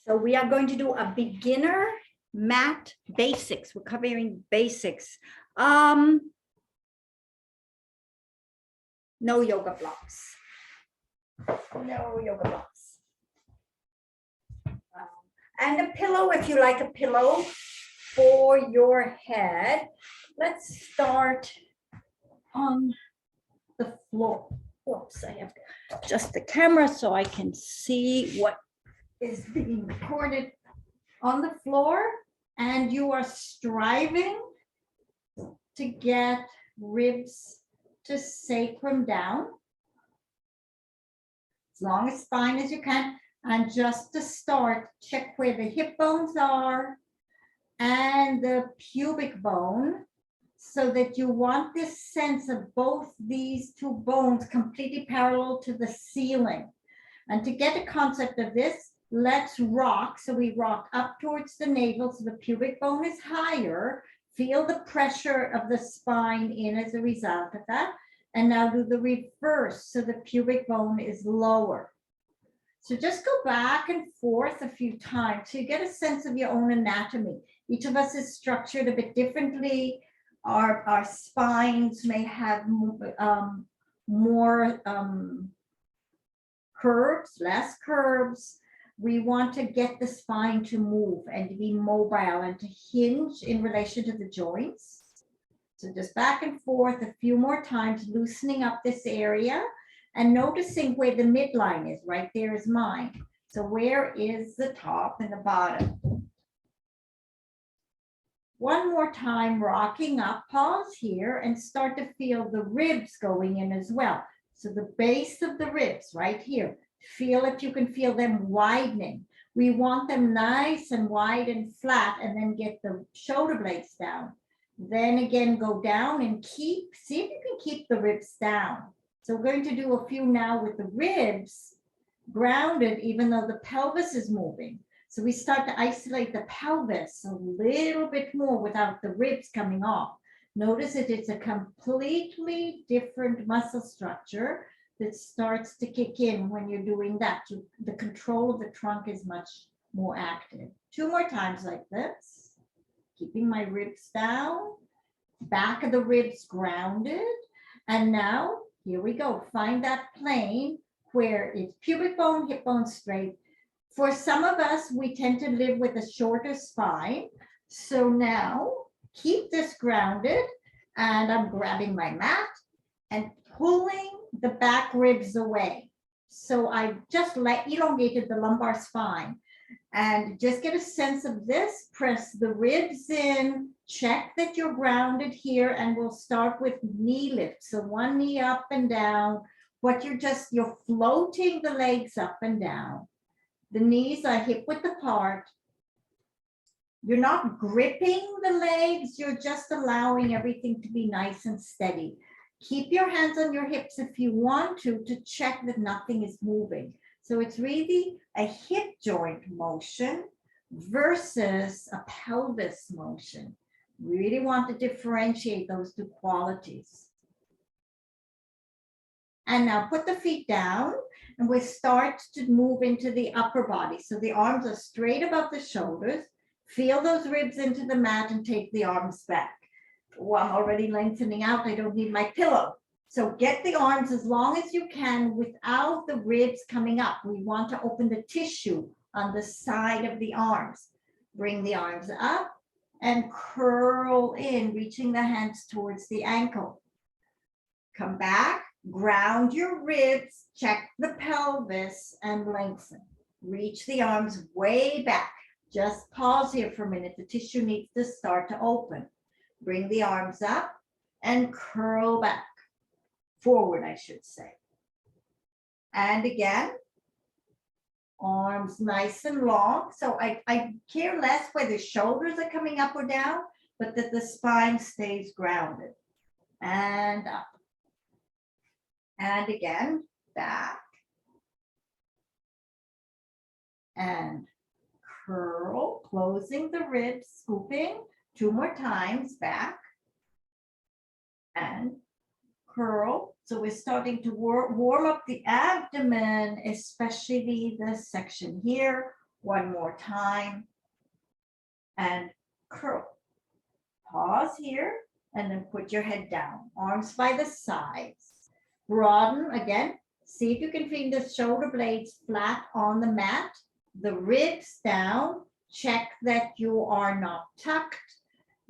So we are going to do a beginner mat basics. We're covering basics. No yoga blocks. No yoga blocks. And a pillow, if you like a pillow for your head. Let's start on the floor. Whoops, I have to adjust the camera so I can see what is being recorded. On the floor, and you are striving to get ribs to sacrum down as long as spine as you can. And just to start, check where the hip bones are and the pubic bone, so that you want this sense of both these two bones completely parallel to the ceiling. And to get a concept of this, let's rock. So we rock up towards the navel, so the pubic bone is higher. Feel the pressure of the spine in as a result of that. And now do the reverse, so the pubic bone is lower. So just go back and forth a few times so you get a sense of your own anatomy. Each of us is structured a bit differently. Our spines may have more curves, less curves. We want to get the spine to move and to be mobile and to hinge in relation to the joints. So just back and forth a few more times, loosening up this area and noticing where the midline is. Right there is mine. So where is the top and the bottom? One more time, rocking up, pause here and start to feel the ribs going in as well. So the base of the ribs right here, feel if you can feel them widening. We want them nice and wide and flat, and then get the shoulder blades down. Then again, go down and see if you can keep the ribs down. So we're going to do a few now with the ribs grounded, even though the pelvis is moving. So we start to isolate the pelvis a little bit more without the ribs coming off. Notice that it's a completely different muscle structure that starts to kick in when you're doing that. The control of the trunk is much more active. Two more times like this, keeping my ribs down, back of the ribs grounded. And now, here we go. Find that plane where it's pubic bone, hip bone straight. For some of us, we tend to live with a shorter spine. So now, keep this grounded, and I'm grabbing my mat and pulling the back ribs away. So I just elongated the lumbar spine, and just get a sense of this. Press the ribs in, check that you're grounded here, and we'll start with knee lift. So one knee up and down. You're floating the legs up and down. The knees are hip width apart. You're not gripping the legs, you're just allowing everything to be nice and steady. Keep your hands on your hips if you want to check that nothing is moving. So it's really a hip joint motion versus a pelvis motion. We really want to differentiate those two qualities. And now put the feet down, and we start to move into the upper body. So the arms are straight above the shoulders. Feel those ribs into the mat and take the arms back. Oh, I'm already lengthening out. I don't need my pillow. So get the arms as long as you can without the ribs coming up. We want to open the tissue on the side of the arms. Bring the arms up and curl in, reaching the hands towards the ankle. Come back, ground your ribs, check the pelvis, and lengthen. Reach the arms way back. Just pause here for a minute. The tissue needs to start to open. Bring the arms up and curl back. Forward, I should say. And again, arms nice and long. So I care less whether the shoulders are coming up or down, but that the spine stays grounded. And up. And again, back. And curl, closing the ribs, scooping. Two more times, back. And curl. So we're starting to warm up the abdomen, especially this section here, One more time. And curl. Pause here and then put your head down. Arms by the sides. Broaden again. See if you can feel the shoulder blades flat on the mat. The ribs down. Check that you are not tucked,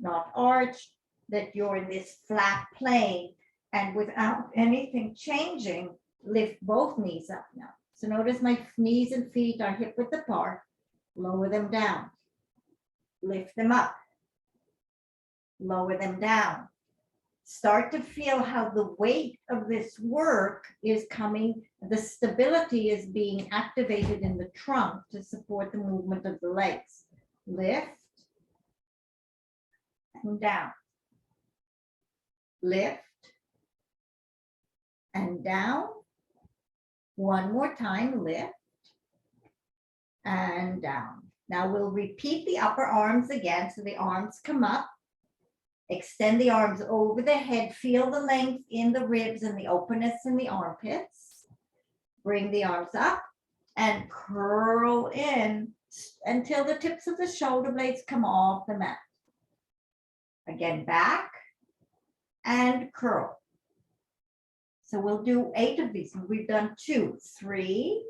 not arched, that you're in this flat plane. And without anything changing, lift both knees up now. So notice my knees and feet are hip width apart. Lower them down. Lift them up. Lower them down. Start to feel how the weight of this work is coming, the stability is being activated in the trunk to support the movement of the legs. Lift and down. Lift and down. One more time, lift and down. Now we'll repeat the upper arms again. So the arms come up. Extend the arms over the head. Feel the length in the ribs and the openness in the armpits. Bring the arms up and curl in until the tips of the shoulder blades come off the mat. Again, back and curl. So we'll do 8 of these. We've done 2, 3,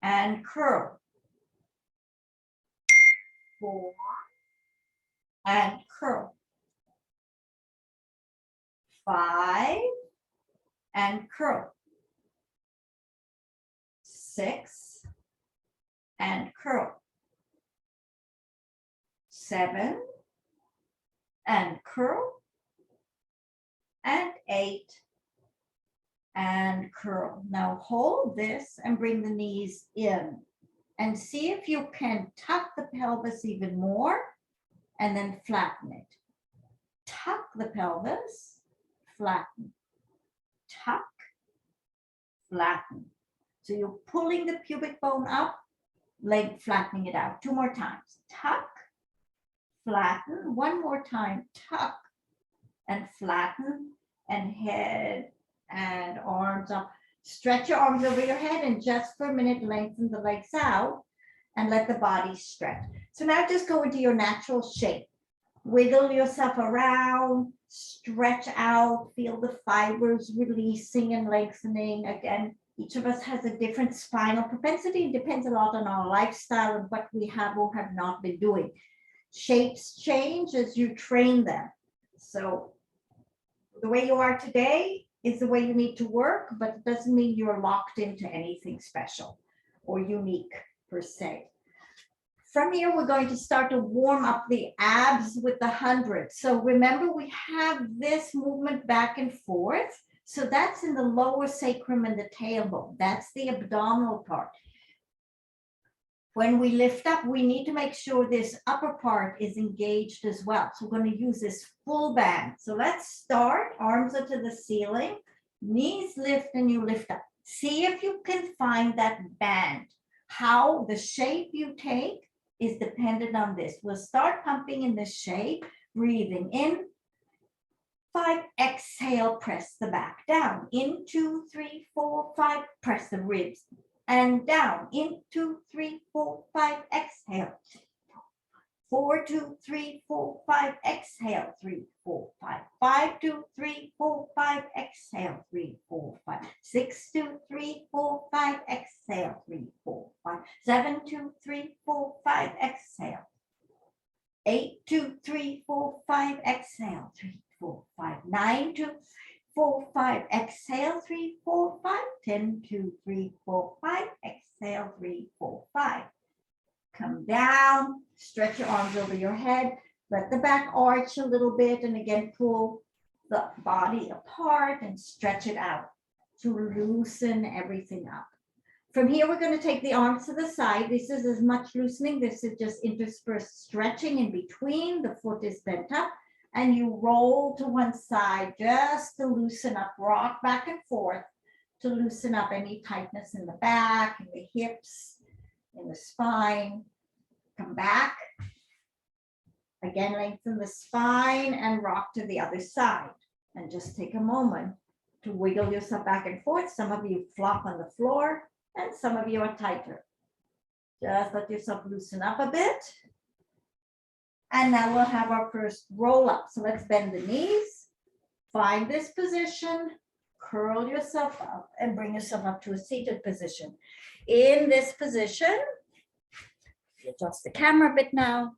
and curl. 4, and curl. 5, and curl. 6, and curl. 7, and curl. And 8, and curl. Now hold this and bring the knees in and see if you can tuck the pelvis even more and then flatten it. Tuck the pelvis, flatten. Tuck, flatten. So you're pulling the pubic bone up, leg flattening it out. 2 more times. Tuck, flatten. 1 more time. Tuck and flatten, and head and arms up. Stretch your arms over your head and just for a minute lengthen the legs out and let the body stretch. So now just go into your natural shape. Wiggle yourself around, stretch out, feel the fibers releasing and lengthening. Again, each of us has a different spinal propensity. It depends a lot on our lifestyle and what we have or have not been doing. Shapes change as you train them. So the way you are today is the way you need to work, but it doesn't mean you're locked into anything special or unique per se. From here, we're going to start to warm up the abs with the 100. So remember, we have this movement back and forth. So that's in the lower sacrum and the tailbone. That's the abdominal part. When we lift up, we need to make sure this upper part is engaged as well. So we're going to use this full band. So let's start. Arms are to the ceiling, knees lift, and you lift up. See if you can find that band. How the shape you take is dependent on this. We'll start pumping in this shape, breathing in. 5, exhale, press the back down. In 2, 3, 4, 5, press the ribs. And down, in 2, 3, 4, 5, exhale. 4, 2, 3, 4, 5, exhale. 3, 4, 5. 5, 2, 3, 4, 5, exhale. 3, 4, 5. 6, 2, 3, 4, 5, exhale. 3, 4, 5. 7, 2, 3, 4, 5, exhale. 8, 2, 3, 4, 5, exhale. 3, 4, 5. 9, 2, 4, 5, exhale, 3, 4, 5, 10, 2, 3, 4, 5, exhale, 3, 4, 5. Come down, stretch your arms over your head, let the back arch a little bit, and again, pull the body apart and stretch it out to loosen everything up. From here, we're going to take the arms to the side. This is as much loosening. This is just interspersed stretching in between. The foot is bent up. And you roll to one side just to loosen up, rock back and forth to loosen up any tightness in the back, in the hips, in the spine. Come back. Again, lengthen the spine and rock to the other side. And just take a moment to wiggle yourself back and forth. Some of you flop on the floor and some of you are tighter. Just let yourself loosen up a bit. And now we'll have our first roll up. So let's bend the knees, find this position, curl yourself up and bring yourself up to a seated position. In this position, adjust the camera a bit now.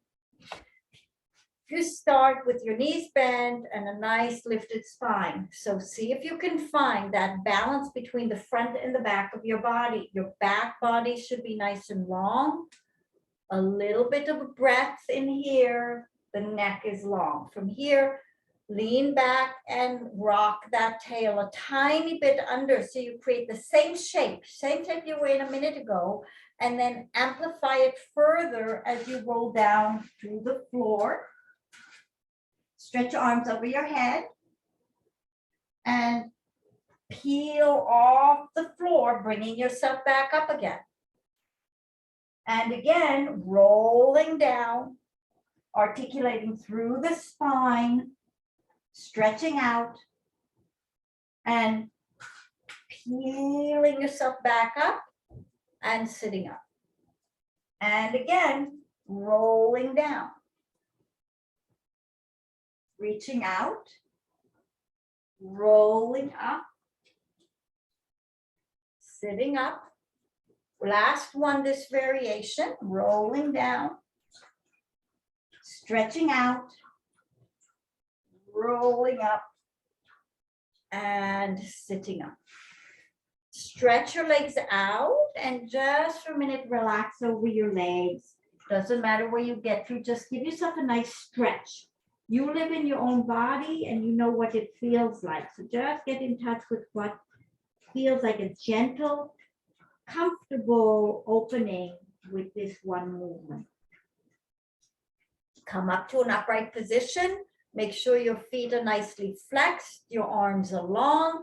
You start with your knees bent and a nice lifted spine. So see if you can find that balance between the front and the back of your body. Your back body should be nice and long. A little bit of a breath in here. The neck is long. From here, lean back and rock that tail a tiny bit under so you create the same shape you were in a minute ago, and then amplify it further as you roll down through the floor. Stretch your arms over your head and peel off the floor, bringing yourself back up again. And again, rolling down, articulating through the spine, stretching out, and peeling yourself back up and sitting up. And again, rolling down. Reaching out, rolling up, sitting up. Last one, this variation, rolling down, stretching out, rolling up, and sitting up. Stretch your legs out and just for a minute, relax over your legs. Doesn't matter where you get to, just give yourself a nice stretch. You live in your own body and you know what it feels like. So just get in touch with what feels like a gentle, comfortable opening with this one movement. Come up to an upright position. Make sure your feet are nicely flexed. Your arms are long.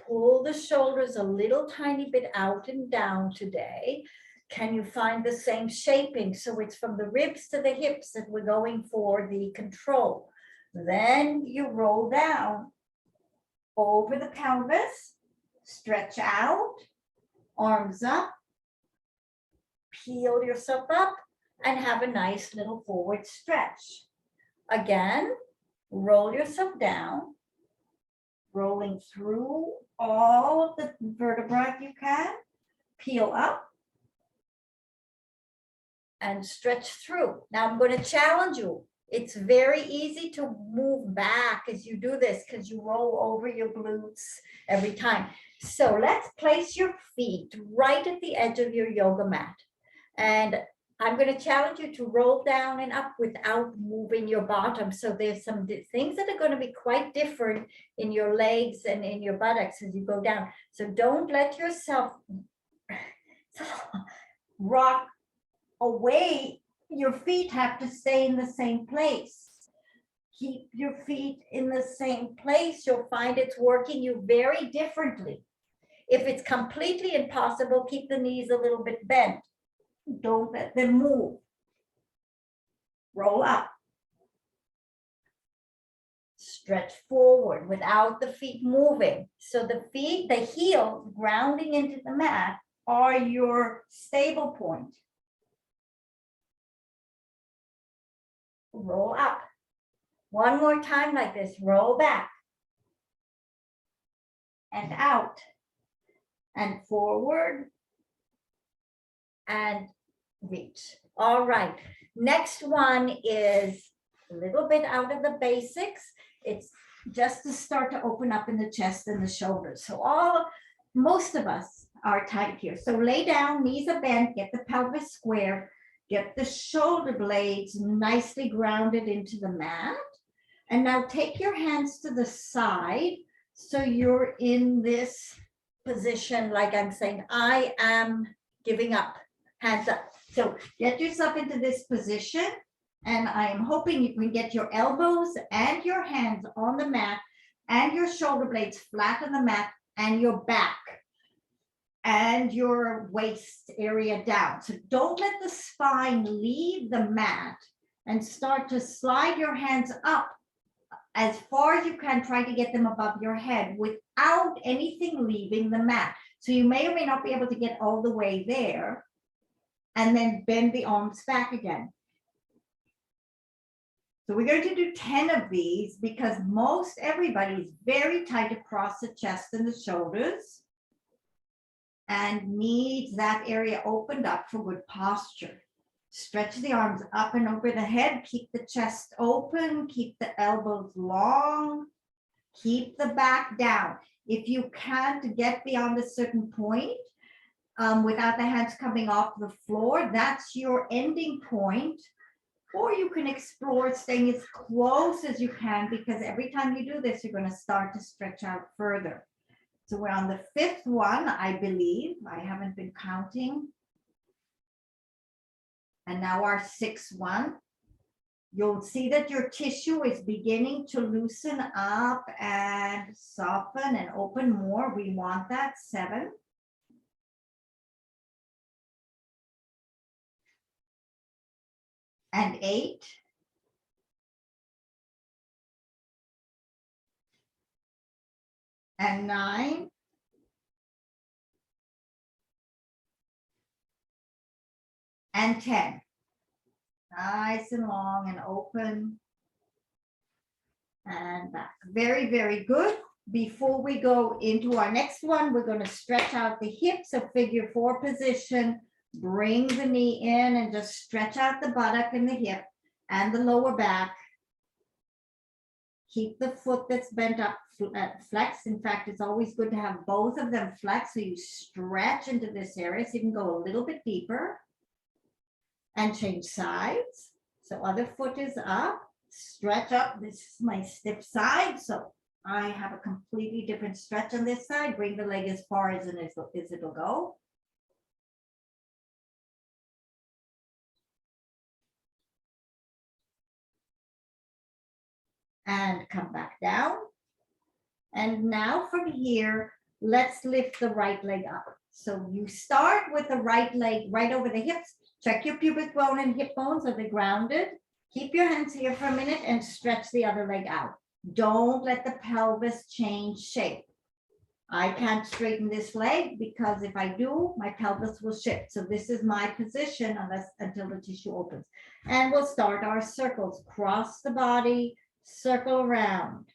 Pull the shoulders a little tiny bit out and down today. Can you find the same shaping? So it's from the ribs to the hips that we're going for the control. Then you roll down over the pelvis, stretch out, arms up, peel yourself up, and have a nice little forward stretch. Again, roll yourself down, rolling through all of the vertebrae if you can, peel up, and stretch through. Now I'm going to challenge you. It's very easy to move back as you do this because you roll over your glutes every time. So let's place your feet right at the edge of your yoga mat. And I'm going to challenge you to roll down and up without moving your bottom. So there's some things that are going to be quite different in your legs and in your buttocks as you go down. So don't let yourself rock away. Your feet have to stay in the same place. Keep your feet in the same place. You'll find it's working you very differently. If it's completely impossible, keep the knees a little bit bent. Don't let them move. Roll up. Stretch forward without the feet moving. So the feet, the heels grounding into the mat are your stable point. Roll up. One more time like this. Roll back. And out. And forward. And reach. All right. Next one is a little bit out of the basics. It's just to start to open up in the chest and the shoulders. So most of us are tight here. So lay down, knees are bent, get the pelvis square. Get the shoulder blades nicely grounded into the mat. And now take your hands to the side. So you're in this position, like I'm saying, I am giving up, hands up. So get yourself into this position. And I am hoping you can get your elbows and your hands on the mat and your shoulder blades flat on the mat and your back and your waist area down. So don't let the spine leave the mat and start to slide your hands up as far as you can. Try to get them above your head without anything leaving the mat. So you may or may not be able to get all the way there, and then bend the arms back again. So we're going to do 10 of these because most everybody is very tight across the chest and the shoulders and needs that area opened up for good posture. Stretch the arms up and over the head, keep the chest open, keep the elbows long, keep the back down. If you can't get beyond a certain point without the hands coming off the floor, that's your ending point. Or you can explore staying as close as you can, because every time you do this, you're going to start to stretch out further. So we're on the 5th one, I believe. I haven't been counting. And now our 6th one. You'll see that your tissue is beginning to loosen up and soften and open more. We want that. 7. And 8. And 9. And 10. Nice and long and open. And back. Very, very good. Before we go into our next one, we're going to stretch out the hips. So figure 4 position. Bring the knee in and just stretch out the buttock and the hip and the lower back. Keep the foot that's bent up flexed. In fact, it's always good to have both of them flexed so you stretch into this area so you can go a little bit deeper. And change sides. So other foot is up, stretch up. This is my stiff side. So I have a completely different stretch on this side. Bring the leg as far as it'll go. And come back down. And now from here, let's lift the right leg up. So you start with the right leg right over the hips. Check your pubic bone and hip bones. Are they grounded? Keep your hands here for a minute and stretch the other leg out. Don't let the pelvis change shape. I can't straighten this leg because if I do, my pelvis will shift. So this is my position until the tissue opens. And we'll start our circles. Cross the body, circle around.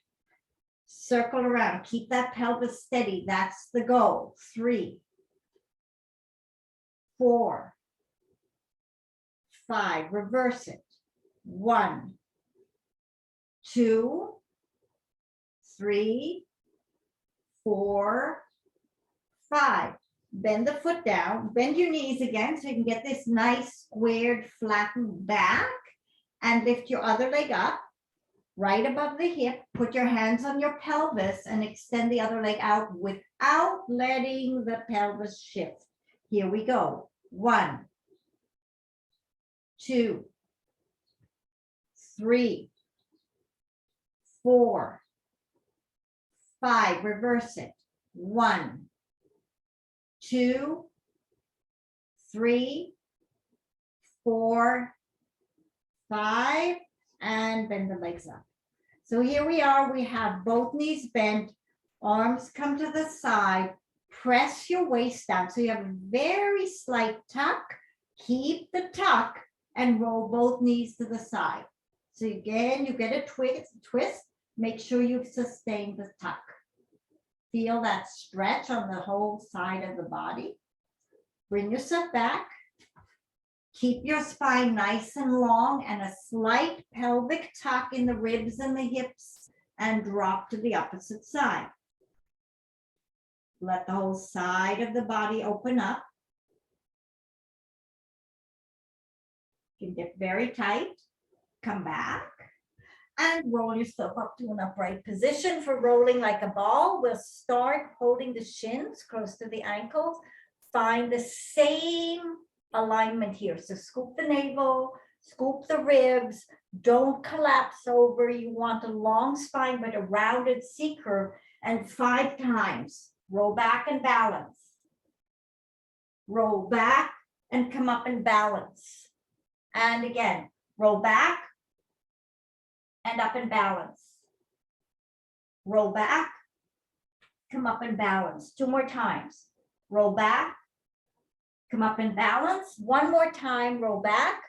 Circle around. Keep that pelvis steady. That's the goal. 3, 4, 5. Reverse it. 1, 2, 3, 4, 5. Bend the foot down. Bend your knees again so you can get this nice squared flattened back, and lift your other leg up right above the hip. Put your hands on your pelvis and extend the other leg out without letting the pelvis shift. Here we go. 1, 2, 3, 4, 5. Reverse it. 1, 2, 3, 4, 5, and bend the legs up. So here we are. We have both knees bent, arms come to the side. Press your waist down. So you have a very slight tuck. Keep the tuck and roll both knees to the side. So again, you get a twist. Make sure you sustain the tuck. Feel that stretch on the whole side of the body. Bring yourself back. Keep your spine nice and long and a slight pelvic tuck in the ribs and the hips, and drop to the opposite side. Let the whole side of the body open up. You can get very tight. Come back and roll yourself up to an upright position. For rolling like a ball, we'll start holding the shins close to the ankles. Find the same alignment here. So scoop the navel, scoop the ribs. Don't collapse over. You want a long spine, but a rounded C curve. And 5 times. Roll back and balance. Roll back and come up and balance. And again, roll back and up and balance. Roll back, come up and balance. 2 more times. Roll back, come come up and balance. One more time, roll back.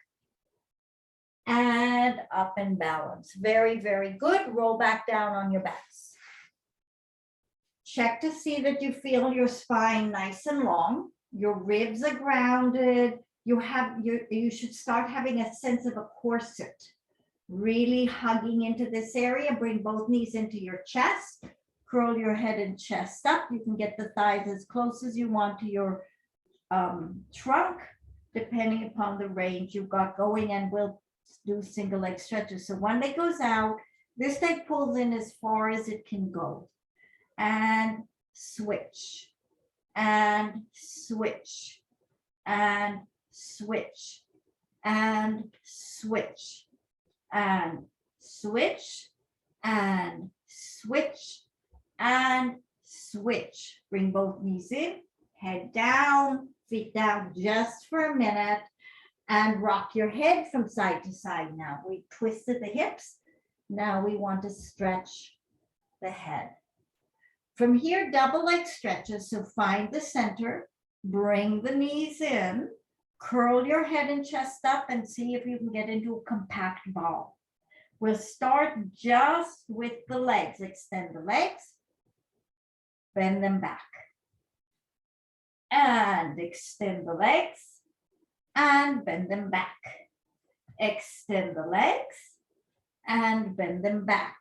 And up and balance. Very, very good. Roll back down on your backs. Check to see that you feel your spine nice and long. Your ribs are grounded. You should start having a sense of a corset. Really hugging into this area. Bring both knees into your chest. Curl your head and chest up. You can get the thighs as close as you want to your trunk, depending upon the range you've got going, and we'll do single leg stretches. So one leg goes out, this leg pulls in as far as it can go, and switch, and switch, and switch, and switch, and switch, and switch, and switch. Bring both knees in, head down, feet down just for a minute, and rock your head from side to side. Now we twisted the hips. Now we want to stretch the head. From here, double leg stretches. So find the center, bring the knees in, curl your head and chest up, and see if you can get into a compact ball. We'll start just with the legs. Extend the legs, bend them back, and extend the legs and bend them back. Extend the legs and bend them back.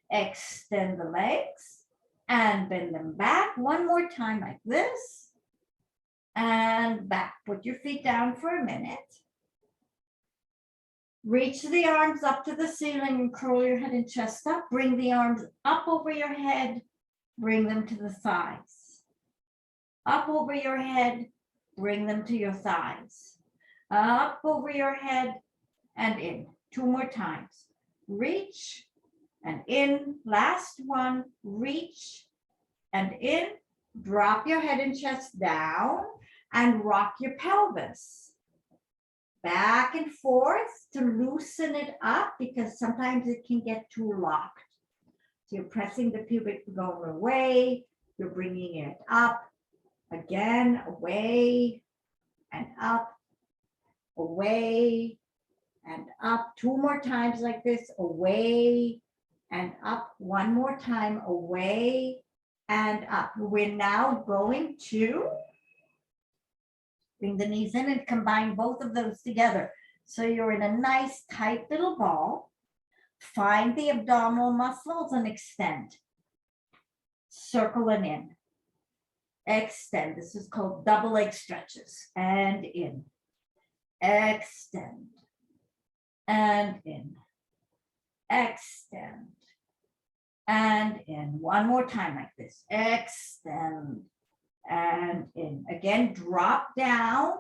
Extend the legs and bend them back. One more time like this. And back. Put your feet down for a minute. Reach the arms up to the ceiling and curl your head and chest up. Bring the arms up over your head. Bring them to the thighs. Up over your head. Bring them to your thighs. Up over your head and in. Two more times. Reach and in. Last one. Reach and in. Drop your head and chest down and rock your pelvis back and forth to loosen it up, because sometimes it can get too locked. So you're pressing the pubic bone away. You're bringing it up. Again, away and up, away and up. Two more times like this, away and up. One more time, away and up. We're now going to bring the knees in and combine both of those together. So you're in a nice tight little ball. Find the abdominal muscles and extend. Circle and in. Extend. This is called double leg stretches. And in. Extend. And in. Extend. And in. One more time like this. Extend. And in. Again, drop down.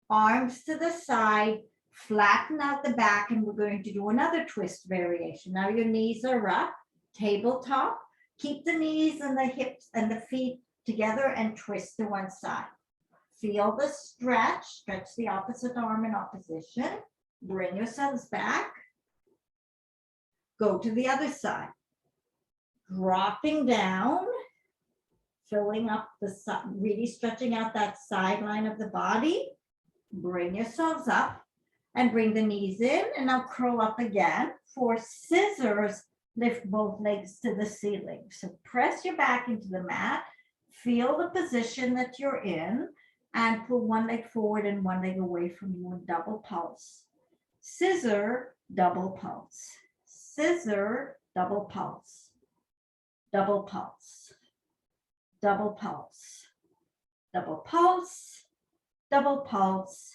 Arms to the side. Flatten out the back. And we're going to do another twist variation. Now your knees are up. Tabletop. Keep the knees and the hips and the feet together and twist to one side. Feel the stretch. Stretch the opposite arm in opposition. Bring yourselves back. Go to the other side. Dropping down. Filling up the side, really stretching out that sideline of the body. Bring yourselves up and bring the knees in, and now curl up again. For scissors, lift both legs to the ceiling. So press your back into the mat. Feel the position that you're in and pull one leg forward and one leg away from you in double pulse. Scissor, double pulse. Scissor, double pulse. Double pulse. Double pulse. Double pulse. Double pulse.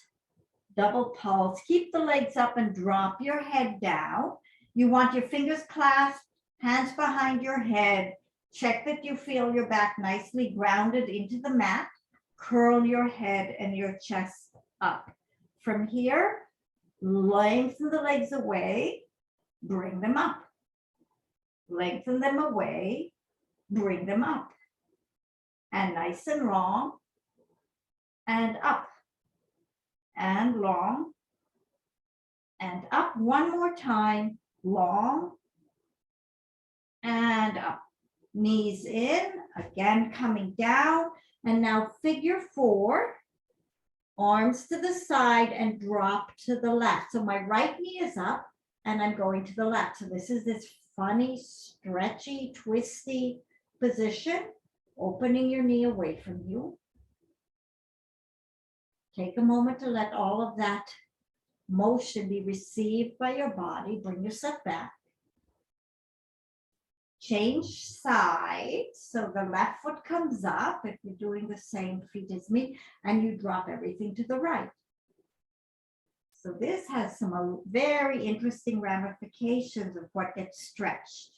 Double pulse. Keep the legs up and drop your head down. You want your fingers clasped, hands behind your head. Check that you feel your back nicely grounded into the mat. Curl your head and your chest up. From here, lengthen the legs away, bring them up. Lengthen them away, bring them up. And nice and long, and up, and long, and up. One more time, long, and up. Knees in, again coming down, and now figure four. Arms to the side and drop to the left. So my right knee is up and I'm going to the left. So this is this funny, stretchy, twisty position, opening your knee away from you. Take a moment to let all of that motion be received by your body. Bring yourself back. Change sides. So the left foot comes up if you're doing the same feet as me, and you drop everything to the right. So this has some very interesting ramifications of what gets stretched.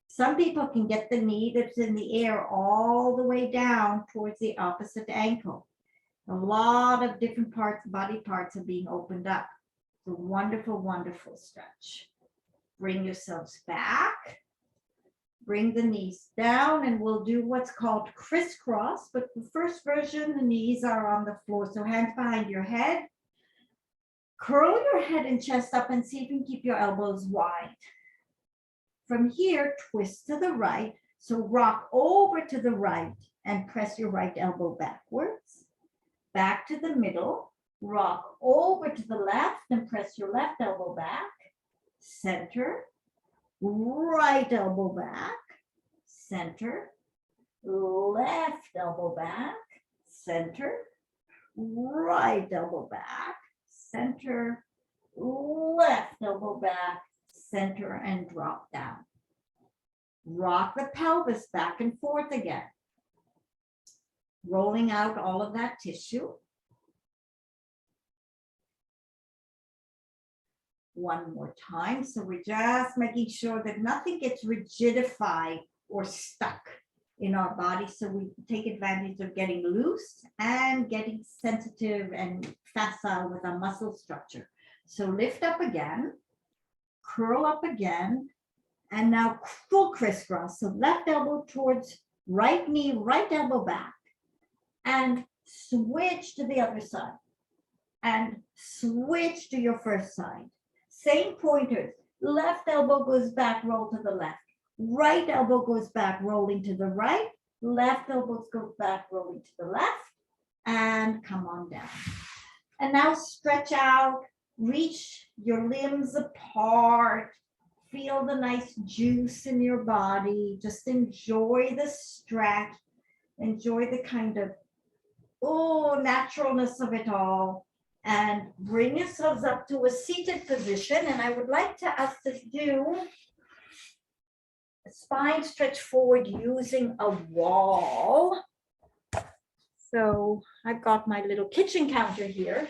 Some people can get the knee that's in the air all the way down towards the opposite ankle. A lot of different parts, body parts are being opened up. It's a wonderful, wonderful stretch. Bring yourselves back. Bring the knees down, and we'll do what's called crisscross. But the first version, the knees are on the floor. So hands behind your head. Curl your head and chest up and see if you can keep your elbows wide. From here, twist to the right. So rock over to the right and press your right elbow backwards. Back to the middle. Rock over to the left and press your left elbow back. Center. Right elbow back. Center. Left elbow back. Center. Right elbow back. Center. Left elbow back. Center, and drop down. Rock the pelvis back and forth again. Rolling out all of that tissue. One more time. So we're just making sure that nothing gets rigidified or stuck in our body. So we take advantage of getting loose and getting sensitive and facile with our muscle structure. So lift up again. Curl up again, and now full crisscross. So left elbow towards right knee, right elbow back, and switch to the other side, and switch to your first side. Same pointers. Left elbow goes back, roll to the left. Right elbow goes back, rolling to the right. Left elbow goes back, rolling to the left, and come on down. And now stretch out. Reach your limbs apart. Feel the nice juice in your body. Just enjoy the stretch. Enjoy the kind of, naturalness of it all. And bring yourselves up to a seated position. And I would like to ask us to do a spine stretch forward using a wall. So I've got my little kitchen counter here.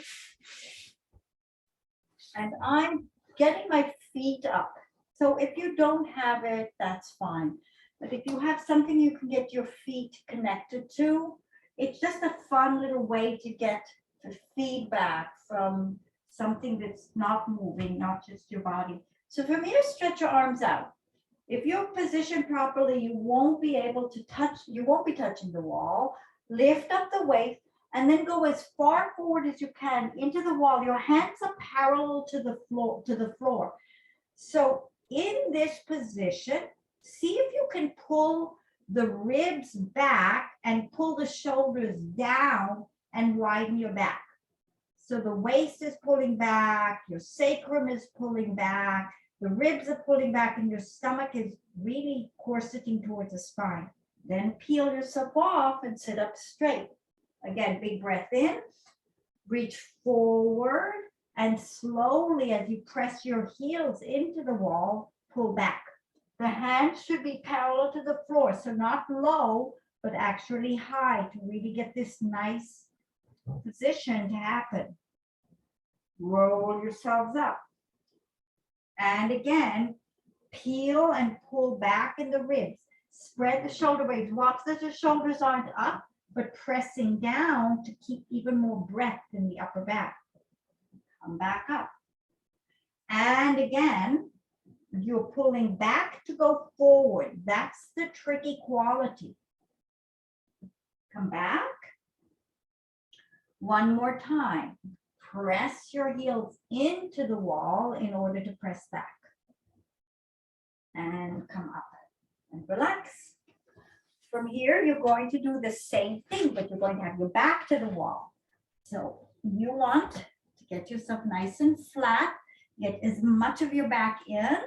And I'm getting my feet up. So if you don't have it, that's fine. But if you have something you can get your feet connected to, it's just a fun little way to get the feedback from something that's not moving, not just your body. So from here, stretch your arms out. If you're positioned properly, you won't be able to touch, you won't be touching the wall. Lift up the waist. And then go as far forward as you can into the wall. Your hands are parallel to the floor. So in this position, see if you can pull the ribs back and pull the shoulders down and widen your back. So the waist is pulling back, your sacrum is pulling back, the ribs are pulling back, and your stomach is really corseting towards the spine. Then peel yourself off and sit up straight. Again, big breath in, reach forward, and slowly as you press your heels into the wall, pull back. The hands should be parallel to the floor, so not low, but actually high to really get this nice position to happen. Roll yourselves up. And again, peel and pull back in the ribs. Spread the shoulder blades. Watch that your shoulders aren't up, but pressing down to keep even more breath in the upper back. Come back up. And again, you're pulling back to go forward. That's the tricky quality. Come back. One more time. Press your heels into the wall in order to press back. And come up and relax. From here, you're going to do the same thing, but you're going to have your back to the wall. So you want to get yourself nice and flat, get as much of your back in,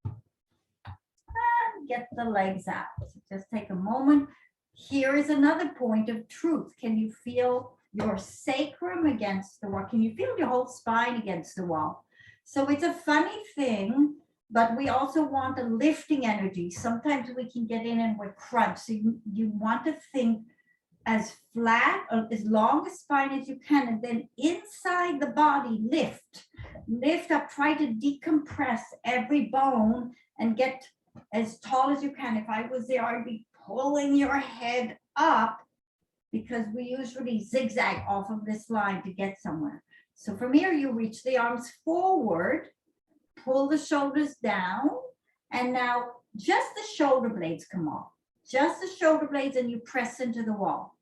and get the legs out. So just take a moment. Here is another point of truth. Can you feel your sacrum against the wall? Can you feel your whole spine against the wall? So it's a funny thing, but we also want a lifting energy. Sometimes we can get in and we're crunched. So you want to think as flat or as long a spine as you can, and then inside the body, lift up, try to decompress every bone and get as tall as you can. If I was there, I'd be pulling your head up because we usually zigzag off of this line to get somewhere. So from here, you reach the arms forward, pull the shoulders down, and now just the shoulder blades come off. Just the shoulder blades, and you press into the wall.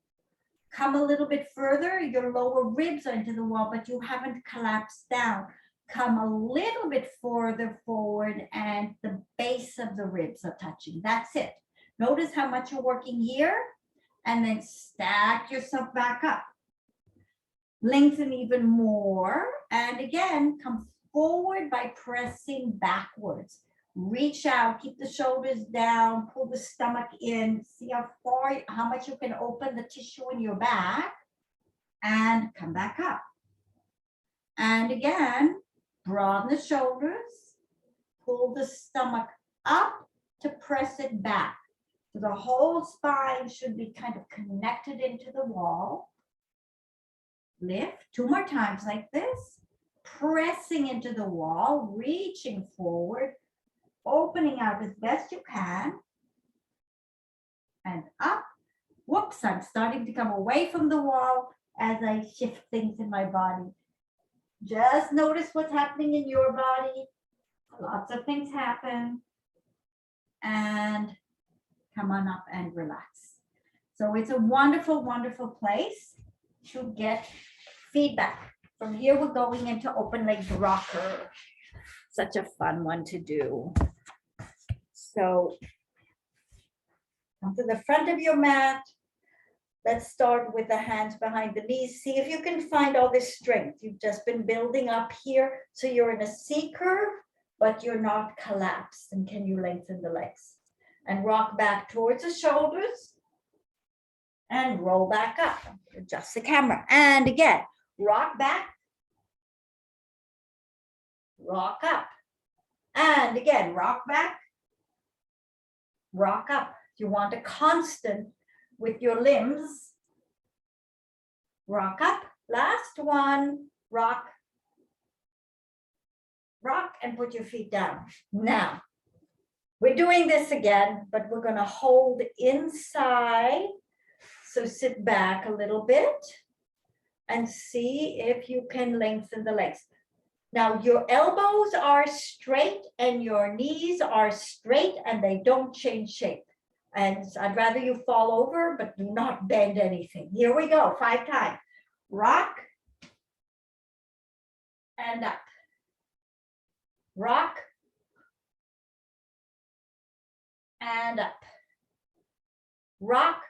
Come a little bit further, your lower ribs are into the wall, but you haven't collapsed down. Come a little bit further forward, and the base of the ribs are touching. That's it. Notice how much you're working here, and then stack yourself back up. Lengthen even more, and again, come forward by pressing backwards. Reach out, keep the shoulders down, pull the stomach in, see how much you can open the tissue in your back, and come back up. And again, broaden the shoulders, pull the stomach up to press it back. So the whole spine should be kind of connected into the wall. Lift 2 more times like this, pressing into the wall, reaching forward, opening out as best you can, and up. Whoops, I'm starting to come away from the wall as I shift things in my body. Just notice what's happening in your body. Lots of things happen. And come on up and relax. So it's a wonderful, wonderful place to get feedback. From here, we're going into open leg rocker. Such a fun one to do. So come to the front of your mat. Let's start with the hands behind the knees. See if you can find all this strength. You've just been building up here. So you're in a C curve, but you're not collapsed. And can you lengthen the legs? And rock back towards the shoulders. And roll back up. Adjust the camera. And again, rock back. Rock up. And again, rock back. Rock up. You want a constant with your limbs. Rock up. Last one. Rock. Rock and put your feet down. Now, we're doing this again, but we're going to hold inside. So sit back a little bit and see if you can lengthen the legs. Now your elbows are straight and your knees are straight and they don't change shape. And I'd rather you fall over, but do not bend anything. Here we go, 5 times. Rock and up. Rock and up. Rock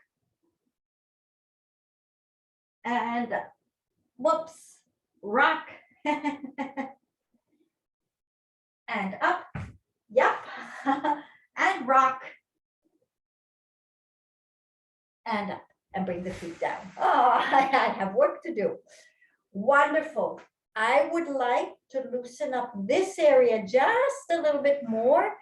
and up. Whoops. Rock and up. Yep. And rock and up and bring the feet down. Oh, I have work to do. Wonderful. I would like to loosen up this area just a little bit more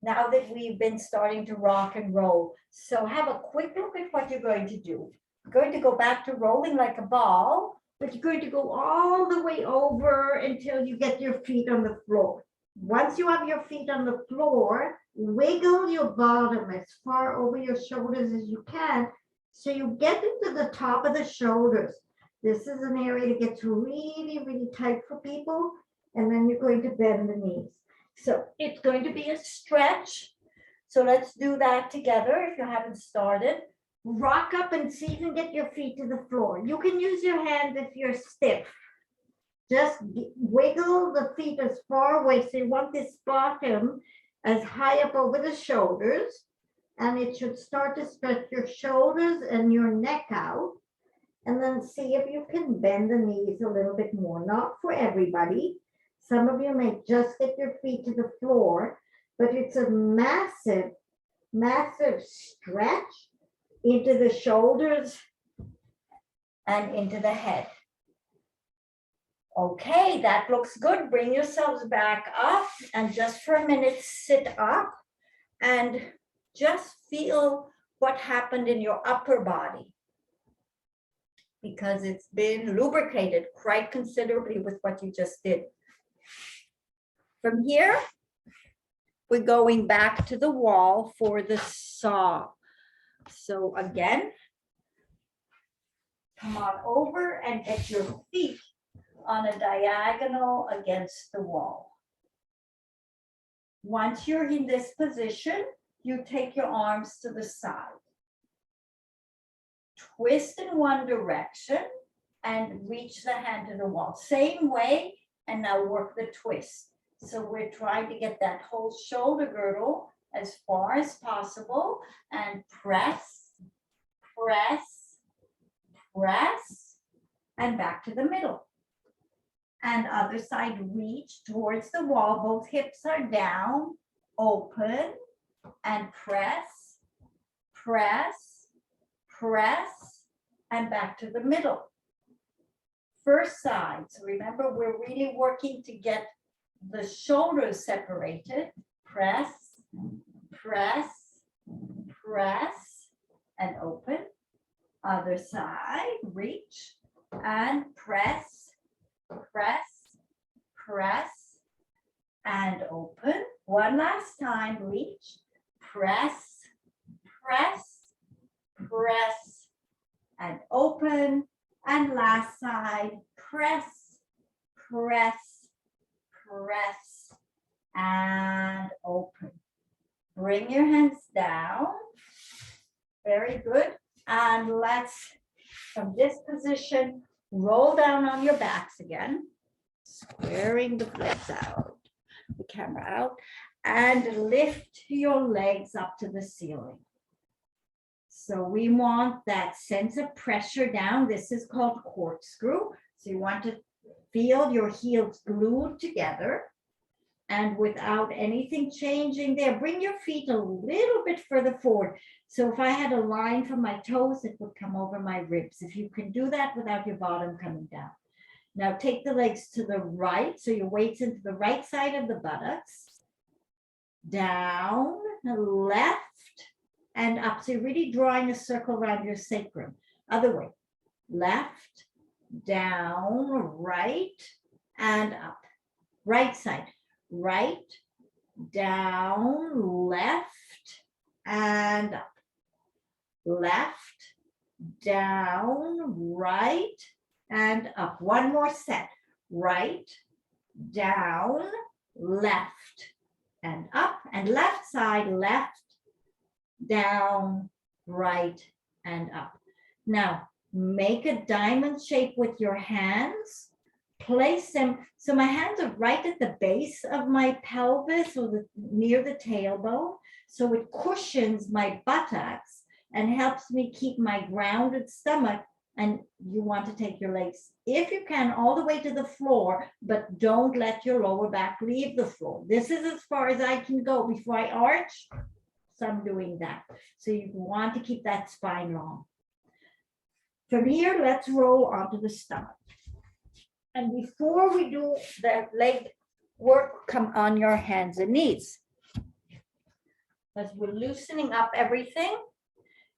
now that we've been starting to rock and roll. So have a quick look at what you're going to do. You're going to go back to rolling like a ball, but you're going to go all the way over until you get your feet on the floor. Once you have your feet on the floor, wiggle your bottom as far over your shoulders as you can so you get into the top of the shoulders. This is an area that gets really, really tight for people, and then you're going to bend the knees. So it's going to be a stretch. So let's do that together if you haven't started. Rock up and see if you can get your feet to the floor. You can use your hands if you're stiff. Just wiggle the feet as far away. So you want this bottom as high up over the shoulders, and it should start to stretch your shoulders and your neck out. And then see if you can bend the knees a little bit more, not for everybody. Some of you may just get your feet to the floor, but it's a massive, massive stretch into the shoulders and into the head. Okay, that looks good. Bring yourselves back up and just for a minute, sit up and just feel what happened in your upper body, because it's been lubricated quite considerably with what you just did. From here, we're going back to the wall for the saw. So again, come on over and get your feet on a diagonal against the wall. Once you're in this position, you take your arms to the side. Twist in one direction and reach the hand to the wall. Same way, and now work the twist. So we're trying to get that whole shoulder girdle as far as possible and press, press, press, and back to the middle. And other side, reach towards the wall. Both hips are down, open, and press, press, press, and back to the middle. First side, so remember, we're really working to get the shoulders separated. Press, press, press, and open. Other side, reach, and press, press, press, and open. One last time, reach, press, press, press, and open. And last side, press, press, press, and open. Bring your hands down. Very good. And let's, from this position, roll down on your backs again, squaring the legs out, the camera out, and lift your legs up to the ceiling. So we want that sense of pressure down. This is called corkscrew. So you want to feel your heels glued together and without anything changing there. Bring your feet a little bit further forward. So if I had a line from my toes, it would come over my ribs. If you can do that without your bottom coming down. Now take the legs to the right. So your weight's into the right side of the buttocks. Down, left, and up. So you're really drawing a circle around your sacrum. Other way. Left, down, right, and up. Right side. Right, down, left, and up. Left, down, right, and up. One more set. Right, down, left, and up. And left side, left, down, right, and up. Now, make a diamond shape with your hands. Place them, so my hands are right at the base of my pelvis or near the tailbone. So it cushions my buttocks and helps me keep my grounded stomach. And you want to take your legs, if you can, all the way to the floor, but don't let your lower back leave the floor. This is as far as I can go before I arch. So I'm doing that. So you want to keep that spine long. From here, let's roll onto the stomach. And before we do the leg work, come on your hands and knees. As we're loosening up everything,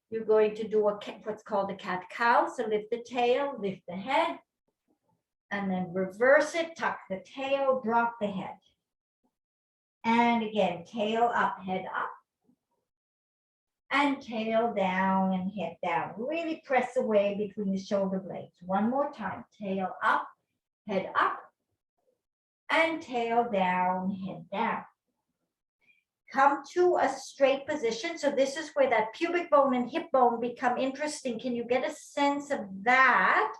you're going to do what's called a cat-cow. So lift the tail, lift the head, and then reverse it, tuck the tail, drop the head. And again, tail up, head up. And tail down and head down. Really press away between the shoulder blades. One more time, tail up, head up, and tail down, head down. Come to a straight position. So this is where that pubic bone and hip bone become interesting. Can you get a sense of that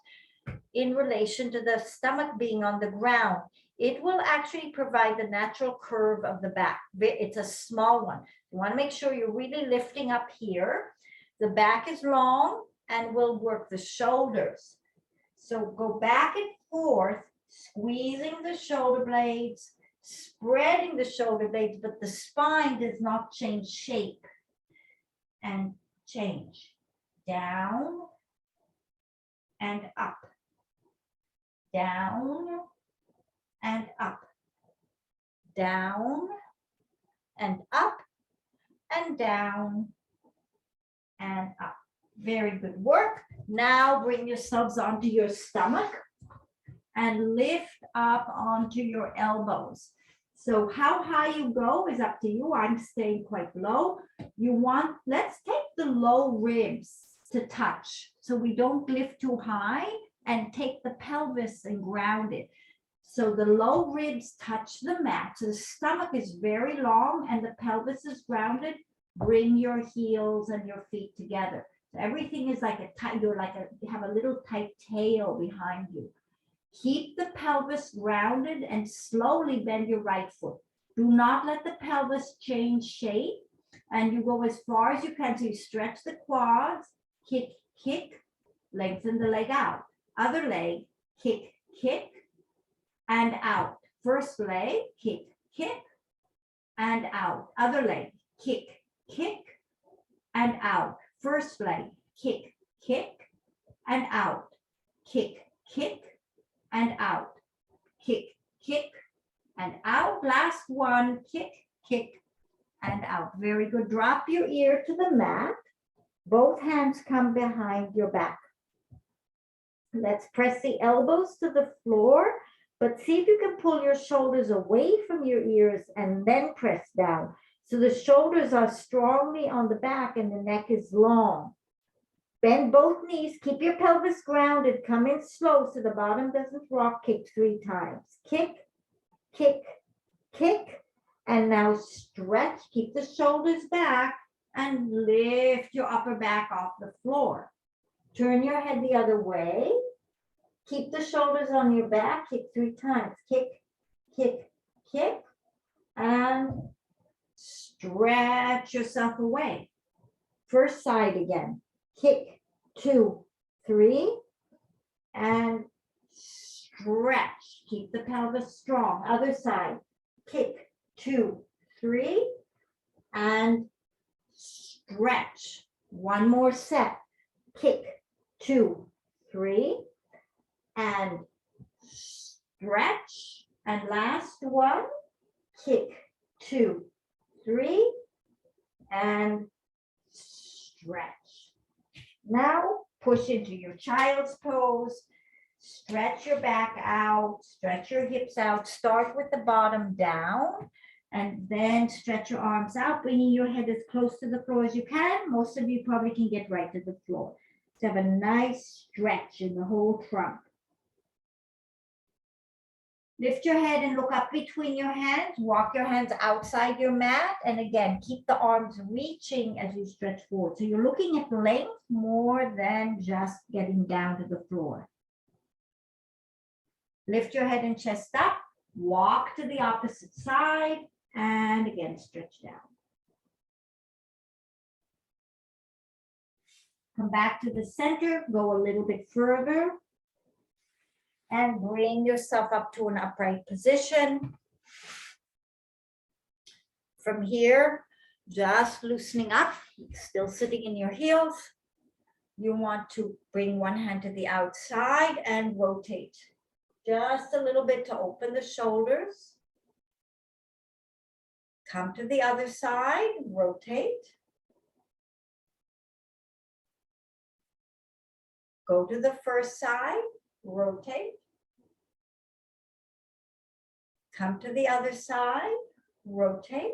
in relation to the stomach being on the ground? It will actually provide the natural curve of the back. It's a small one. You want to make sure you're really lifting up here. The back is long. and we'll work the shoulders. So go back and forth, squeezing the shoulder blades, spreading the shoulder blades, but the spine does not change shape. And change. Down and up. Down and up. Down and up and down and up. Very good work. Now bring yourselves onto your stomach and lift up onto your elbows. So how high you go is up to you. I'm staying quite low. Let's take the low ribs to touch so we don't lift too high, and take the pelvis and ground it. So the low ribs touch the mat. So the stomach is very long and the pelvis is grounded. Bring your heels and your feet together. So everything is like you have a little tight tail behind you. Keep the pelvis grounded and slowly bend your right foot. Do not let the pelvis change shape, and you go as far as you can. So you stretch the quads, kick, kick, lengthen the leg out. Other leg, kick, kick, and out. First leg, kick, kick, and out. Other leg, kick, kick, and out. First leg, kick, kick, and out. Kick, kick, and out. Kick, kick, and out. Last one, kick, kick, and out. Very good. Drop your ear to the mat. Both hands come behind your back. Let's press the elbows to the floor, but see if you can pull your shoulders away from your ears and then press down. So the shoulders are strongly on the back and the neck is long. Bend both knees, keep your pelvis grounded, come in slow so the bottom doesn't rock. Kick 3 times. Kick, kick, kick, and now stretch. Keep the shoulders back and lift your upper back off the floor. Turn your head the other way. Keep the shoulders on your back. Kick 3 times. Kick, kick, kick, and stretch yourself away. First side again. Kick, 2, 3, and stretch. Keep the pelvis strong. Other side. Kick, 2, 3, and stretch. One more set. Kick, 2, 3, and stretch. And last one. Kick, 2, 3, and stretch. Now push into your child's pose. Stretch your back out, stretch your hips out. Start with the bottom down and then stretch your arms out, bringing your head as close to the floor as you can. Most of you probably can get right to the floor. So have a nice stretch in the whole trunk. Lift your head and look up between your hands. Walk your hands outside your mat. And again, keep the arms reaching as you stretch forward. So you're looking at length more than just getting down to the floor. Lift your head and chest up. Walk to the opposite side. And again, stretch down. Come back to the center. Go a little bit further. And bring yourself up to an upright position. From here, just loosening up, still sitting in your heels. You want to bring one hand to the outside and rotate. Just a little bit to open the shoulders. Come to the other side, rotate. Go to the first side. Rotate. Come to the other side, rotate.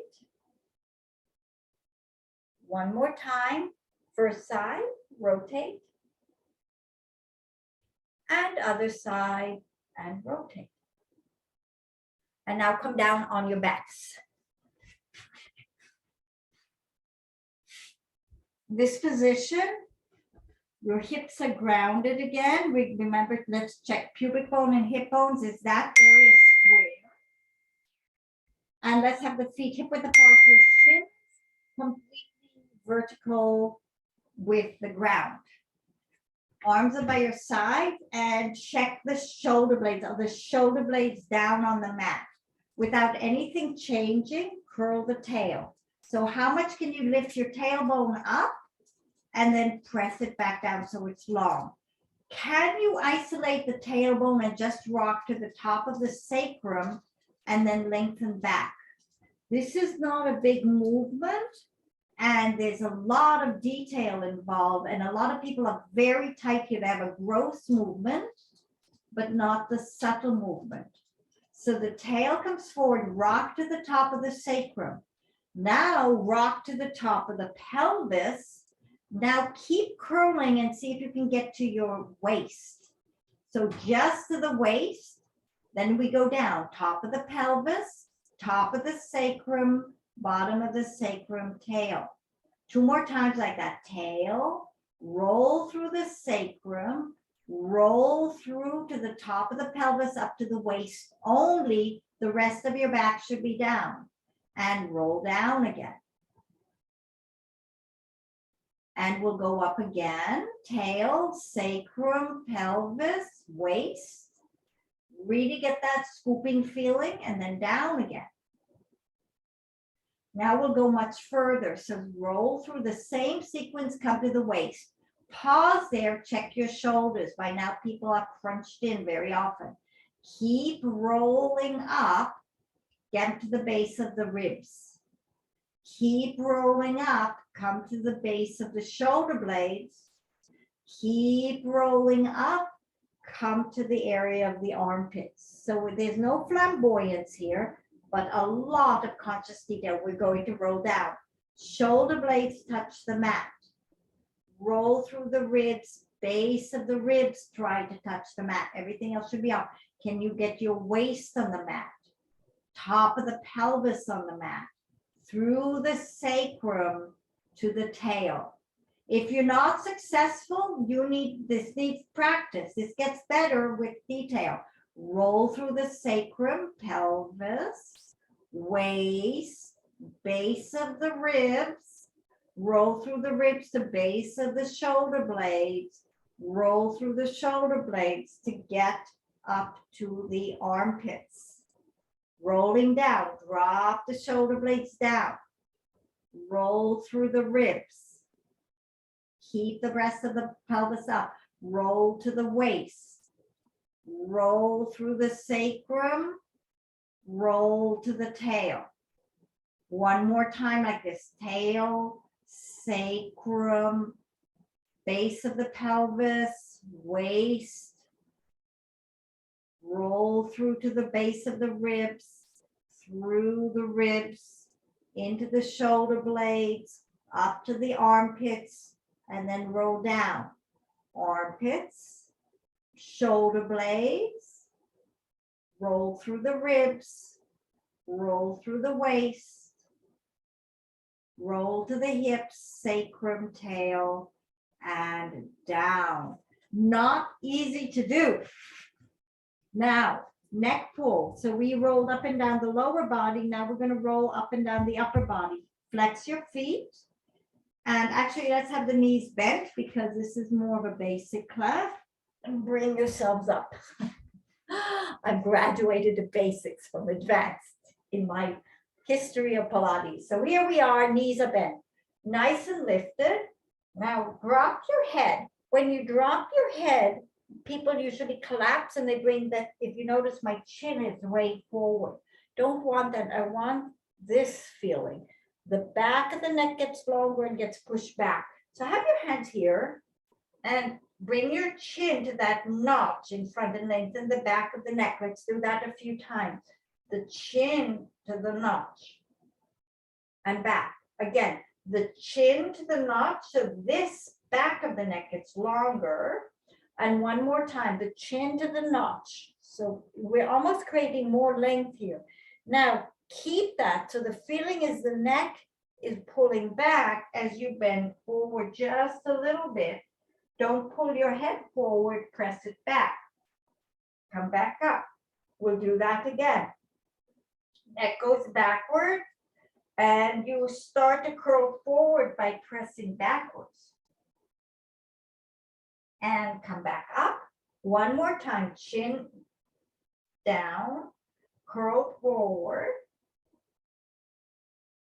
One more time, first side, rotate. And other side, and rotate. And now come down on your backs. This position, your hips are grounded again. Remember, let's check pubic bone and hip bones. Is that area square? And let's have the feet hip width apart. Your shins completely vertical with the ground. Arms are by your side and check the shoulder blades. Are the shoulder blades down on the mat? Without anything changing, curl the tail. So how much can you lift your tailbone up and then press it back down so it's long? Can you isolate the tailbone and just rock to the top of the sacrum and then lengthen back? This is not a big movement, and there's a lot of detail involved, and a lot of people are very tight here. They have a gross movement, but not the subtle movement. So the tail comes forward, rock to the top of the sacrum. Now rock to the top of the pelvis. Now keep curling and see if you can get to your waist. So just to the waist, then we go down, top of the pelvis, top of the sacrum, bottom of the sacrum, tail. 2 more times like that. Tail, roll through the sacrum, roll through to the top of the pelvis up to the waist only. The rest of your back should be down. And roll down again. And we'll go up again. Tail, sacrum, pelvis, waist. Really get that scooping feeling, and then down again. Now we'll go much further. So roll through the same sequence, come to the waist. Pause there, check your shoulders. By now people are crunched in very often. Keep rolling up, get to the base of the ribs. Keep rolling up, come to the base of the shoulder blades. Keep rolling up, come to the area of the armpits. So there's no flamboyance here, but a lot of conscious detail. We're going to roll down. Shoulder blades touch the mat. Roll through the ribs, base of the ribs, try to touch the mat. Everything else should be off. Can you get your waist on the mat? Top of the pelvis on the mat. Through the sacrum to the tail. If you're not successful, this needs practice. This gets better with detail. Roll through the sacrum, pelvis, waist, base of the ribs, roll through the ribs to base of the shoulder blades, roll through the shoulder blades to get up to the armpits. Rolling down, drop the shoulder blades down, roll through the ribs, keep the rest of the pelvis up, roll to the waist. Roll through the sacrum, roll to the tail. One more time like this. Tail, sacrum, base of the pelvis, waist. Roll through to the base of the ribs, through the ribs, into the shoulder blades, up to the armpits, and then roll down. Armpits. Shoulder blades, roll through the ribs, roll through the waist, roll to the hips, sacrum, tail, and down. Not easy to do. Now, neck pull. So we rolled up and down the lower body. Now we're going to roll up and down the upper body. Flex your feet. And actually, let's have the knees bent because this is more of a basic class. And bring yourselves up. I've graduated to basics from advanced in my history of Pilates. So here we are, knees are bent, nice and lifted. Now drop your head. When you drop your head, people usually collapse and they bring that, if you notice my chin is way forward. Don't want that, I want this feeling. The back of the neck gets longer and gets pushed back. So have your hands here and bring your chin to that notch in front and lengthen the back of the neck. Let's do that a few times. The chin to the notch and back. Again, the chin to the notch, so this back of the neck gets longer. And one more time, the chin to the notch. So we're almost creating more length here. Now, keep that. So the feeling is the neck is pulling back as you bend forward just a little bit. Don't pull your head forward, press it back. Come back up. We'll do that again. Neck goes backward, and you start to curl forward by pressing backwards. and come back up. One more time, chin down, curl forward,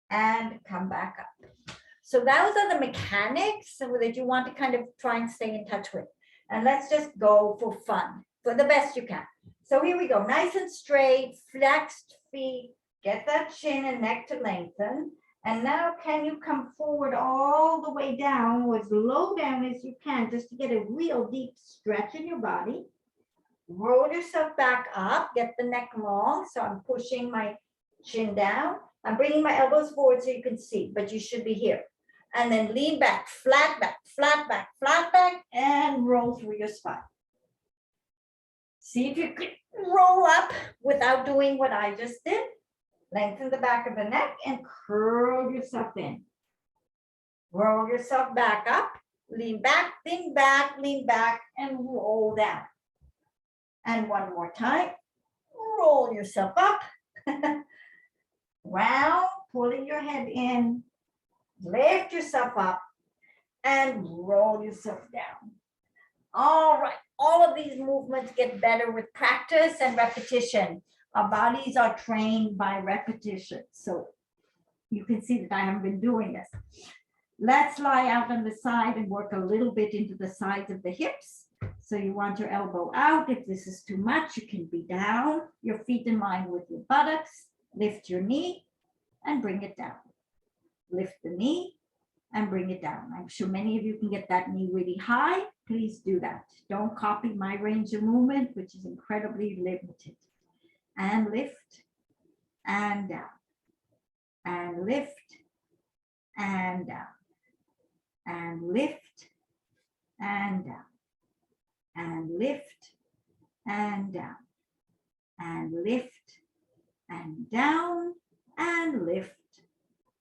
and come back up. So those are the mechanics that you want to kind of try and stay in touch with. And let's just go for fun, for the best you can. So here we go, nice and straight, flexed feet, get that chin and neck to lengthen. And now can you come forward all the way down, or as low down as you can, just to get a real deep stretch in your body. Roll yourself back up, get the neck long. So I'm pushing my chin down. I'm bringing my elbows forward so you can see, but you should be here. And then lean back, flat back, flat back, flat back, and roll through your spine. See if you can roll up without doing what I just did. Lengthen the back of the neck and curl yourself in. Roll yourself back up, lean back, and roll down. And one more time, roll yourself up. Round, pulling your head in, lift yourself up, and roll yourself down. All right, all of these movements get better with practice and repetition. Our bodies are trained by repetition. So you can see that I haven't been doing this. Let's lie out on the side and work a little bit into the sides of the hips. So you want your elbow out. If this is too much, you can be down, your feet in line with your buttocks. Lift your knee and bring it down. Lift the knee and bring it down. I'm sure many of you can get that knee really high. Please do that. Don't copy my range of movement, which is incredibly limited. And lift and down, and lift and down, and lift and down, and lift and down, and lift and down, and lift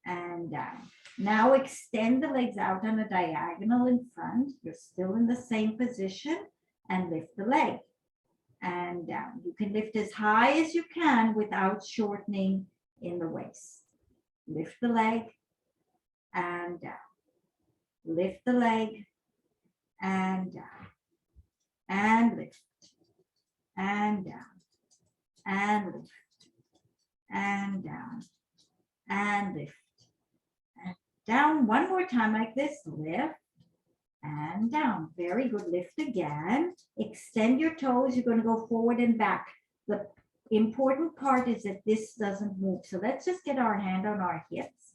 and down. Now extend the legs out on a diagonal in front. You're still in the same position, and lift the leg and down. You can lift as high as you can without shortening in the waist. Lift the leg and down. Lift the leg and down. And lift and down. And lift and down. And lift and down. One more time like this. Lift and down. Very good. Lift again. Extend your toes. You're going to go forward and back. The important part is that this doesn't move. So let's just get our hand on our hips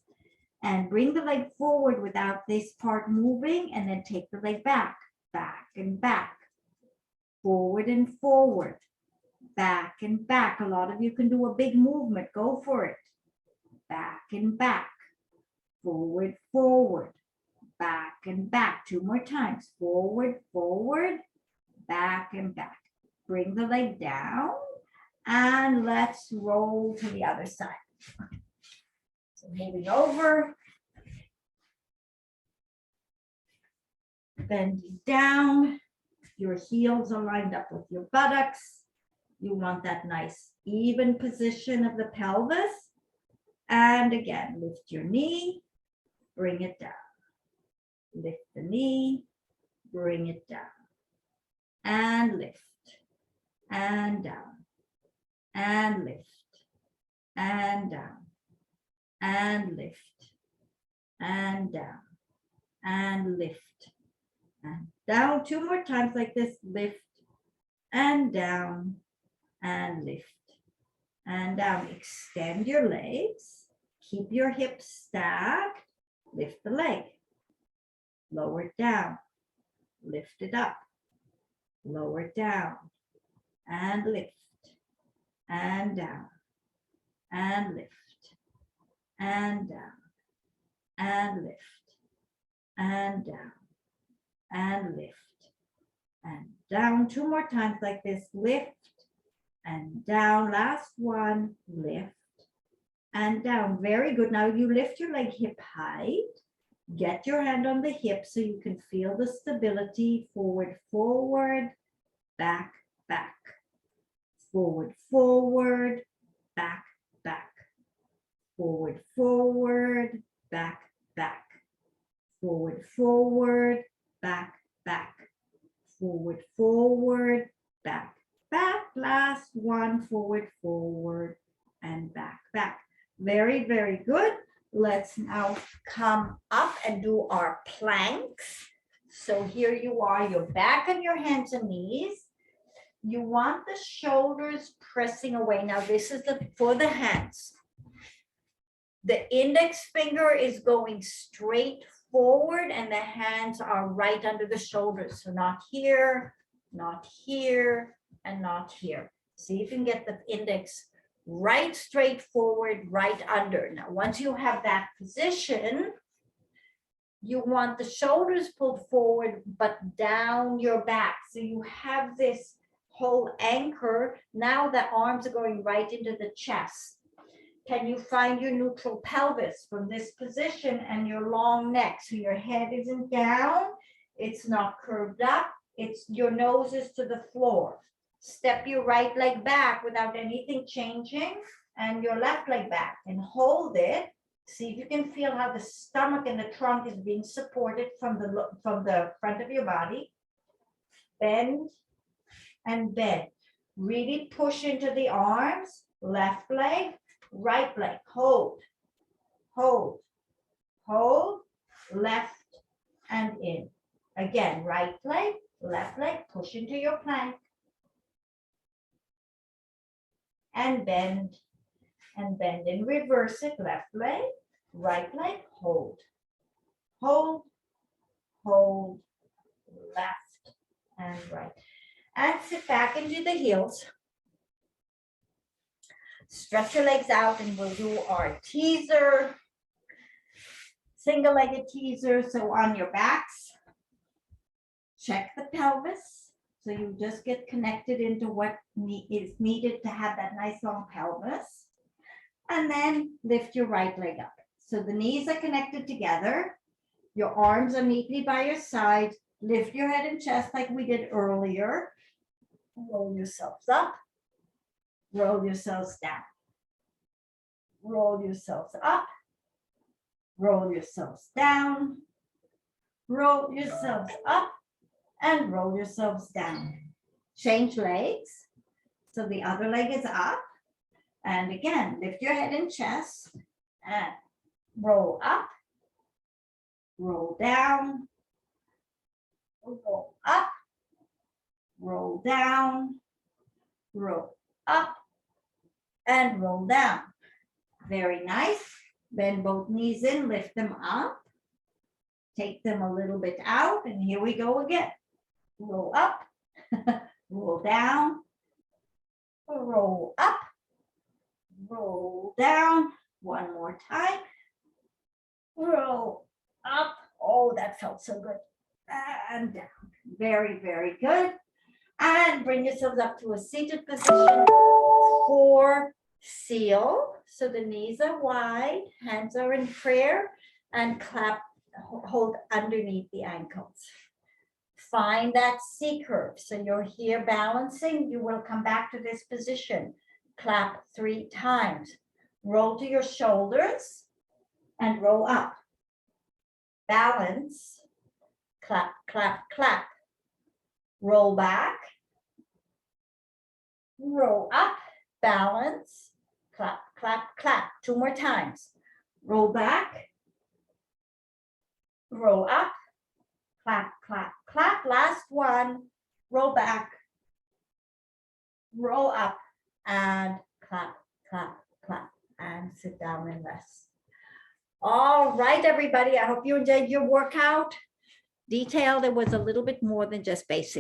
and bring the leg forward without this part moving, and then take the leg back, back and back, forward and forward, back and back. A lot of you can do a big movement. Go for it. Back and back, forward, forward, back and back. Two more times. Forward, forward, back and back. Bring the leg down and let's roll to the other side. So moving over, bending down. Your heels are lined up with your buttocks. You want that nice even position of the pelvis. And again, lift your knee, bring it down. Lift the knee, bring it down. And lift, and down, and lift, and down, and lift, and down, and lift, and down. Two more times like this. Lift, and down, and lift, and down. Extend your legs. Keep your hips stacked. Lift the leg. Lower it down. Lift it up. Lower it down. And lift. And down. And lift. And down. And lift. And down. And lift. And down. Two more times like this. Lift. And down. Last one. Lift. And down. Very good. Now you lift your leg hip height. Get your hand on the hip so you can feel the stability. Forward, forward, back, back. Forward, forward, back, back. Forward, forward, back, back. Forward, forward, back, back. forward, forward, back, back. Last one, forward, forward, and back, back. Very, very good. Let's now come up and do our planks. So here you are, your back on your hands and knees. You want the shoulders pressing away. Now this is for the hands. The index finger is going straight forward and the hands are right under the shoulders. So not here, not here, and not here. See if you can get the index right straight forward, right under. Now, once you have that position, you want the shoulders pulled forward, but down your back. So you have this whole anchor. Now the arms are going right into the chest. Can you find your neutral pelvis from this position and your long neck? So your head isn't down, it's not curved up, it's your nose is to the floor. Step your right leg back without anything changing and your left leg back and hold it. See if you can feel how the stomach and the trunk is being supported from the front of your body. Bend and bend. Really push into the arms, left leg, right leg, hold, hold, hold, left and in. Again, right leg, left leg, push into your plank. And bend and reverse it, left leg, right leg, hold, hold, hold, left and right. And sit back into the heels. Stretch your legs out and we'll do our teaser, single-legged teaser. So on your backs, check the pelvis. So you just get connected into what is needed to have that nice long pelvis. And then lift your right leg up. So the knees are connected together. Your arms are neatly by your side. Lift your head and chest like we did earlier. Roll yourselves up. Roll yourselves down. Roll yourselves up. Roll yourselves down. Roll yourselves up and roll yourselves down. Change legs. So the other leg is up. And again, lift your head and chest and roll up, roll down, roll up, roll down, roll up, and roll down. Very nice. Bend both knees in, lift them up. Take them a little bit out, and here we go again. Roll up, roll down, roll up, roll down. One more time. Roll up. Oh, that felt so good. And down. Very, very good. And bring yourselves up to a seated position for seal. So the knees are wide, hands are in prayer, and clap, hold underneath the ankles. Find that C curve. So you're here balancing. You will come back to this position. Clap 3 times. Roll to your shoulders and roll up. Balance. Clap, clap, clap. Roll back. Roll up. Balance. Clap, clap, clap. 2 more times. Roll back. Roll up. Clap, clap, clap. Last one. Roll back. Roll up. And clap, clap, clap. And sit down and rest. All right, everybody. I hope you enjoyed your workout. Detailed. It was a little bit more than just basic.